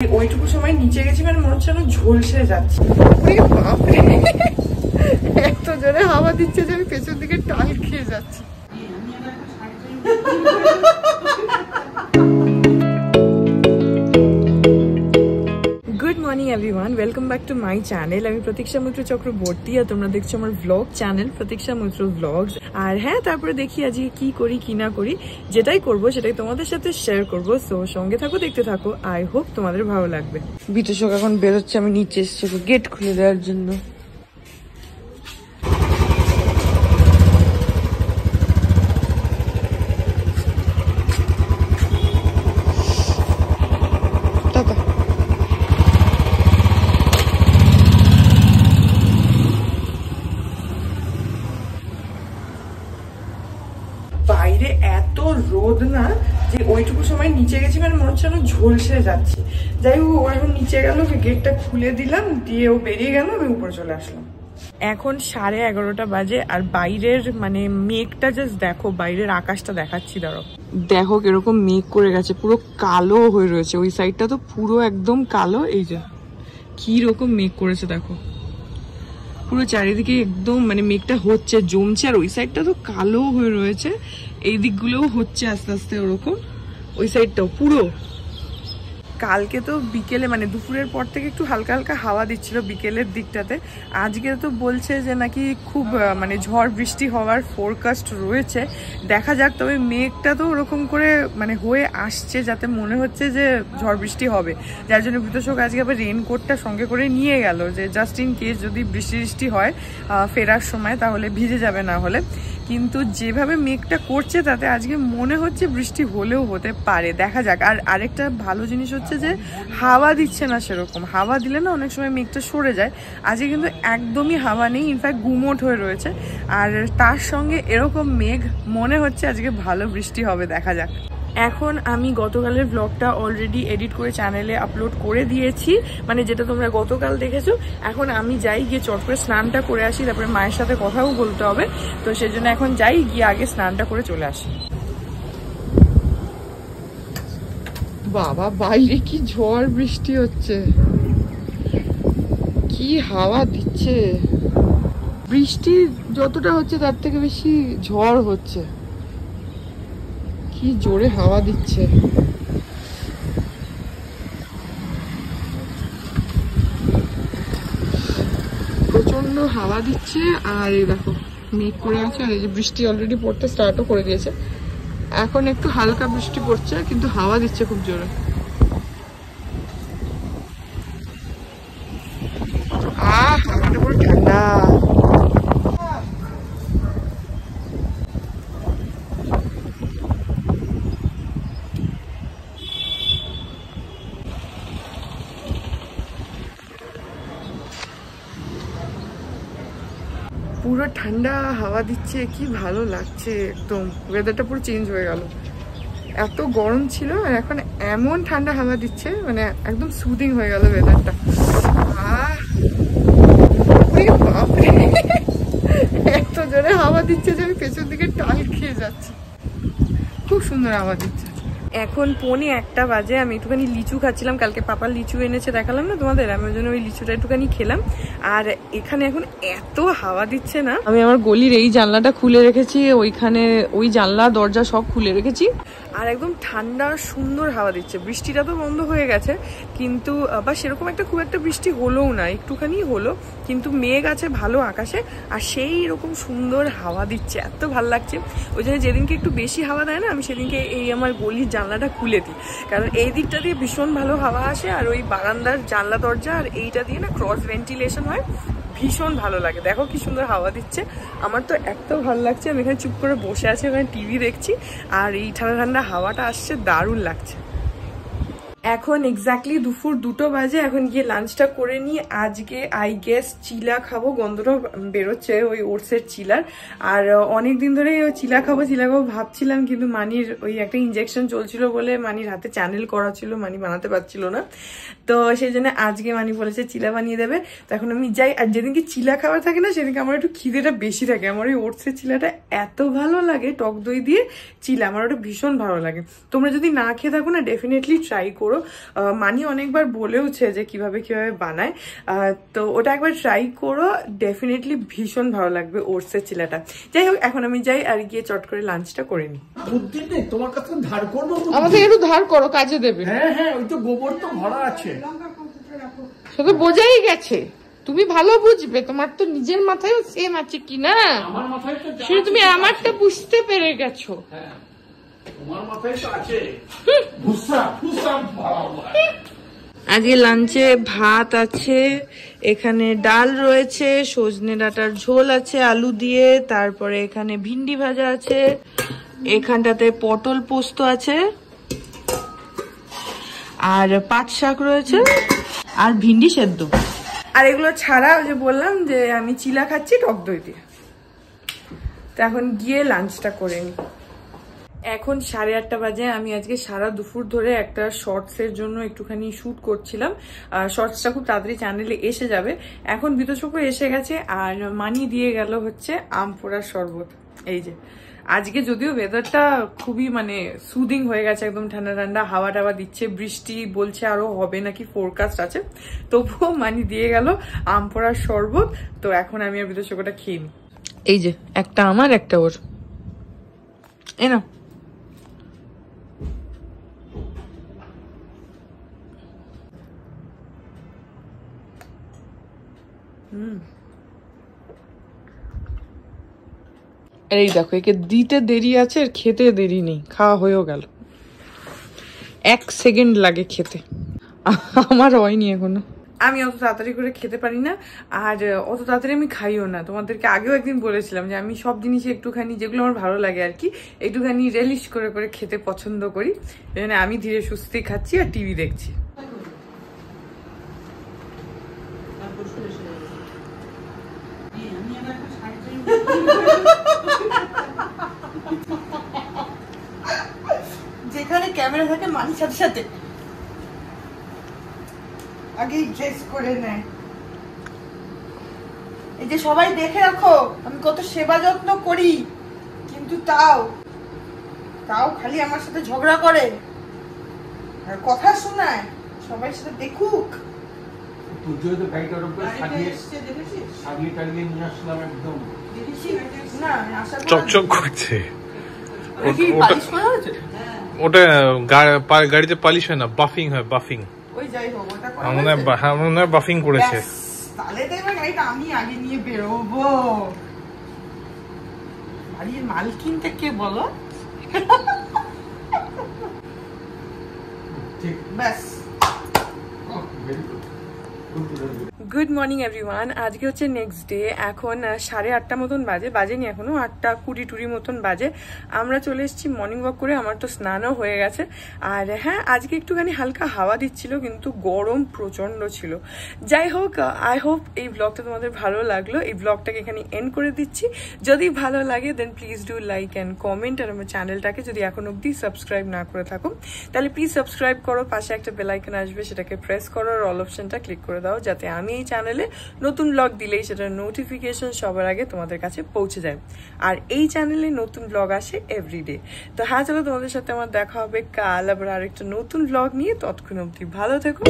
ওইটুকু সময় নিচে গেছি মানে মনে হচ্ছে ঝলসে যাচ্ছে। এত জোরে হাওয়া দিচ্ছে যে আমি পেছন দিকে টাল খেয়ে যাচ্ছি। Good morning everyone, welcome back to my channel. আমি প্রতীক্ষা মৈত্র চক্রবর্তী আর তোমরা দেখছো আমার ব্লগ চ্যানেল প্রতীক্ষা মৈত্র ব্লগস। আর হ্যাঁ, তারপরে দেখি আজকে কি করি কি না করি, যেটাই করবো সেটাই তোমাদের সাথে শেয়ার করবো। সো সঙ্গে থাকো, দেখতে থাকো। আই হোপ তোমাদের ভালো লাগবে। বিতোষক এখন বেরোচ্ছে, আমি নিচে এসেছি গেট খুলে দেওয়ার জন্য। বাইরে এত রোদ না যে ওইটুকু সময় নিচে গেছি মানে মনে হচ্ছে ঝলসে যাচ্ছি। যাই হোক, ও এখন নিচে গেল, গেটটা খুলে দিলাম, দিয়ে ও বেরিয়ে গেল, আমি উপরে চলে আসলাম। এখন 11:30 বাজে আর বাইরের মানে মেঘটা জাস্ট দেখো, বাইরের আকাশটা দেখাচ্ছি, দাঁড়াও দেখো কিরকম মেঘ করে গেছে, পুরো কালো হয়ে রয়েছে। ওই সাইডটা তো পুরো একদম কালো, এই যে কি রকম মেঘ করেছে দেখো, পুরো চারিদিকে একদম মানে মেঘটা হচ্ছে, জমছে। আর ওই সাইডটা তো কালো হয়ে রয়েছে, এই দিকগুলোও হচ্ছে আস্তে আস্তে ওরকম, ওই সাইডটাও পুরো। কালকে তো বিকেলে মানে দুপুরের পর থেকে একটু হালকা হালকা হাওয়া দিচ্ছিল বিকেলের দিকটাতে। আজকে তো বলছে যে নাকি খুব মানে ঝড় বৃষ্টি হওয়ার ফোরকাস্ট রয়েছে, দেখা যাক। তবে মেঘটা তো ওরকম করে মানে হয়ে আসছে, যাতে মনে হচ্ছে যে ঝড় বৃষ্টি হবে। যার জন্য বিতোষক আজকে আবার রেনকোটটা সঙ্গে করে নিয়ে গেল, যে জাস্ট ইন কেস যদি বৃষ্টি হয় ফেরার সময়, তাহলে ভিজে যাবে না হলে। কিন্তু যেভাবে মেঘটা করছে তাতে আজকে মনে হচ্ছে বৃষ্টি হলেও হতে পারে, দেখা যাক। আর আরেকটা ভালো জিনিস হচ্ছে যে হাওয়া দিচ্ছে না সেরকম। হাওয়া দিলে না অনেক সময় মেঘটা সরে যায়, আজকে কিন্তু একদমই হাওয়া নেই, ইনফ্যাক্ট গুমোট হয়ে রয়েছে। আর তার সঙ্গে এরকম মেঘ, মনে হচ্ছে আজকে ভালো বৃষ্টি হবে, দেখা যাক। এখন আমি গতকালের ব্লগটা অলরেডি এডিট করে চ্যানেলে আপলোড করে দিয়েছি, মানে যেটা তোমরা গতকাল দেখেছো। এখন আমি যাই, গিয়ে চট করে স্নানটা করে আসি, তারপরে মায়ের সাথে কথাও বলতে হবে। তো সেজন্য এখন যাই, গিয়ে আগে স্নানটা করে চলে আসি। বাবা, বাইরে কি ঝড় বৃষ্টি হচ্ছে, কি হাওয়া দিচ্ছে। বৃষ্টি যতটা হচ্ছে তার থেকে বেশি ঝড় হচ্ছে, কি জোরে হাওয়া দিচ্ছে। প্রচন্ড হাওয়া দিচ্ছে। আর এই দেখো মেঘ করে আছে, আর এই যে বৃষ্টি অলরেডি পড়তে স্টার্টও করে দিয়েছে। এখন একটু হালকা বৃষ্টি পড়ছে, কিন্তু হাওয়া দিচ্ছে খুব জোরে। হাওয়াটা পুরো ঠান্ডা। পুরো ঠান্ডা হাওয়া দিচ্ছে, কি ভালো লাগছে। একদম ওয়েদারটা পুরো চেঞ্জ হয়ে গেল। এত গরম ছিল আর এখন এমন ঠান্ডা হাওয়া দিচ্ছে, মানে একদম সুদিং হয়ে গেল ওয়েদারটা। এত জোরে হাওয়া দিচ্ছে যে আমি পেছন দিকে টাল খেয়ে যাচ্ছি। খুব সুন্দর হাওয়া দিচ্ছে। এখন 1:45 বাজে, আমি একটুখানি লিচু খাচ্ছিলাম। কালকে পাপা লিচু এনেছে, দেখালাম না তোমাদের, আমি ওই জন্য ওই লিচুটা একটুখানি খেলাম। আর এখানে এখন এত হাওয়া দিচ্ছে না, আমি আমার গলির এই জানলাটা খুলে রেখেছি, ওইখানে ওই জানলা দরজা সব খুলে রেখেছি। আর একদম ঠান্ডা সুন্দর হাওয়া দিচ্ছে। বৃষ্টিটা তো বন্ধ হয়ে গেছে, কিন্তু বা সেরকম একটা খুব একটা বৃষ্টি হলোও না, একটুখানি হলো, কিন্তু মেঘ আছে ভালো আকাশে, আর সেই রকম সুন্দর হাওয়া দিচ্ছে, এত ভালো লাগছে। ওই জন্য যেদিনকে একটু বেশি হাওয়া দেয় না, আমি সেদিনকে এই আমার গলির জানলাটা খুলে দিই, কারণ এই দিকটা দিয়ে ভীষণ ভালো হাওয়া আসে, আর ওই বারান্দার জানলা দরজা আর এইটা দিয়ে না ক্রস ভেন্টিলেশন হয়, ভীষণ ভালো লাগে। দেখো কি সুন্দর হাওয়া দিচ্ছে, আমার তো এত ভালো লাগছে। আমি এখানে চুপ করে বসে আছি, ওখানে টিভি দেখছি, আর এই ঠান্ডা ঠান্ডা হাওয়াটা আসছে, দারুণ লাগছে। এখন এক্স্যাক্টলি দুপুর 2টো বাজে। এখন গিয়ে লাঞ্চটা করে নিই। আজকে আই গেস চিলা খাবো, গন্ধটা বেরোচ্ছে ওই ওটসের চিলার। আর অনেকদিন ধরে চিলা খাবো ভাবছিলাম, কিন্তু মানির ওই একটা ইনজেকশন চলছিল বলে মানির হাতে চ্যানেল করা ছিল, মানি বানাতে পারছিল না। তো সেই জন্য আজকে মানি বলেছে চিলা বানিয়ে দেবে। তো এখন আমি যাই। আর যেদিনকে চিলা খাবার থাকে না, সেদিনকে আমার একটু খিদেটা বেশি থাকে। আমার ওই ওটসের চিলাটা এত ভালো লাগে, টক দই দিয়ে চিলা, আমার ওটা ভীষণ ভালো লাগে। তোমরা যদি না খেয়ে থাকো না, ডেফিনেটলি ট্রাই করো। করো। মানি অনেকবার বলেওছে যে কিভাবে কিভাবে বানায়, তো ওটা একবার ট্রাই করো, ডেফিনেটলি ভীষণ ভালো লাগবে ওটসের চিলাটা। যাই হোক, এখন আমি যাই আর গিয়ে চট করে লাঞ্চটা করে নিই। বুদ্ধি নেই তোমার কাছে, ধার করবো? আমাদের একটু ধার করো, কাজে দেবে। হ্যাঁ হ্যাঁ, ওই তো গোবর তো ভরা আছে, সে তো বোঝাই গেছে। তুমি ভালো বুঝবে, তোমার তো নিজের মাথায়ও সেম আছে কি না? আমার মাথায় তো সেটা তুমি আমারটা বুঝতে পেরে গেছো। তোমার মাথায় তো আছে ভুসা ভুসা ভরা। আজকে লাঞ্চে ভাত আছে, এখানে ডাল রয়েছে, সজনে ডাঁটার ঝোল আছে আলু দিয়ে, তারপরে এখানে ভিন্ডি ভাজা আছে, এখানটাতে পটল পোস্ত আছে, আর পাট শাক রয়েছে, আর ভিন্ডি সেদ্ধ। আর এগুলো ছাড়া ওই যে বললাম যে আমি চিলা খাচ্ছি টক দই দিয়ে। তো এখন গিয়ে লাঞ্চটা করে নিই। এখন 8:30 বাজে। আমি আজকে সারা দুপুর ধরে একটা শর্টসের জন্য একটুখানি শুট করছিলাম। শর্টসটা খুব তাড়াতাড়ি চ্যানেলে এসে যাবে। এখন বিতোষকও এসে গেছে, আর মানি দিয়ে গেল হচ্ছে আম পোড়ার শরবত। এই যে আজকে যদিও ওয়েদারটা খুবই মানে সুদিং হয়ে গেছে, একদম ঠান্ডা ঠান্ডা হাওয়া টাওয়া দিচ্ছে, বৃষ্টি বলছে আরো হবে নাকি ফোরকাস্ট আছে, তবুও মানি দিয়ে গেল আম পোড়ার শরবত। তো এখন আমি আর বিতোষকটা খেয়ে নিই। এই যে একটা আমার একটা ওর, এ না এই দেখো, একে দিতে দেরি আছে আর খেতে দেরি নেই, খাওয়া হয়েও গেল। 1 সেকেন্ড লাগে খেতে, আমার হয়নি এখনো। আমি অত তাড়াতাড়ি করে খেতে পারি না, আর অত তাড়াতাড়ি আমি খাইও না। তোমাদেরকে আগেও একদিন বলেছিলাম যে আমি সব জিনিসই একটুখানি, যেগুলো আমার ভালো লাগে আর কি, একটুখানি রিলিশ করে করে খেতে পছন্দ করি। মানে আমি ধীরে সুস্থে খাচ্ছি আর টিভি দেখছি। যেখানে ক্যামেরা থাকে মানির সাথে সাথে আগেই ড্রেস করে নেয়। এই যে সবাই দেখে রাখো আমি কত সেবা যত্ন করি, কিন্তু তাও খালি আমার সাথে ঝগড়া করে আর কথা শোনায়। সবাই সাথে দেখুক। চকচক করছে। ওটা গাড়িতে পালিশ হয় না, বাফিং হয়, বাফিং। মনে হয় বাফিং করেছে। তাহলে তো এবার গাড়িটা আমি আগে নিয়ে বেরোবো। বাড়ির মালকিনটা কে বলো? ব্যাস। Good morning everyone. আজকে হচ্ছে নেক্সট ডে। এখন 8:30 মতন বাজেনি এখনো, 8:20 মতন বাজে। আমরা চলে এসেছি মর্নিং ওয়াক করে। আমার তো স্নানও হয়ে গেছে। আর হ্যাঁ, আজকে একটুখানি হালকা হাওয়া দিচ্ছিল, কিন্তু গরম প্রচন্ড ছিল। যাই হোক, আই হোপ এই ব্লগটা তোমাদের ভালো লাগলো। এই ব্লগটাকে এখানে এন্ড করে দিচ্ছি। যদি ভালো লাগে দেন please do like and comment. আর আমার চ্যানেলটাকে যদি এখন অব্দি সাবস্ক্রাইব না করে থাকো তাহলে প্লিজ সাবস্ক্রাইব করো। পাশে একটা বেল আইকন আসবে, সেটাকে প্রেস করো আর অল অপশনটা ক্লিক করে দাও, যাতে আমি এই চ্যানেলে নতুন ব্লগ দিলেই সেটার নোটিফিকেশন সবার আগে তোমাদের কাছে পৌঁছে যায়। আর এই চ্যানেলে নতুন ব্লগ আসে এভরিডে। তো হ্যাঁ, চলো তোমাদের সাথে আমার দেখা হবে কাল আবার আরেকটা নতুন ব্লগ নিয়ে। ততক্ষণ অবধি ভালো থেকো।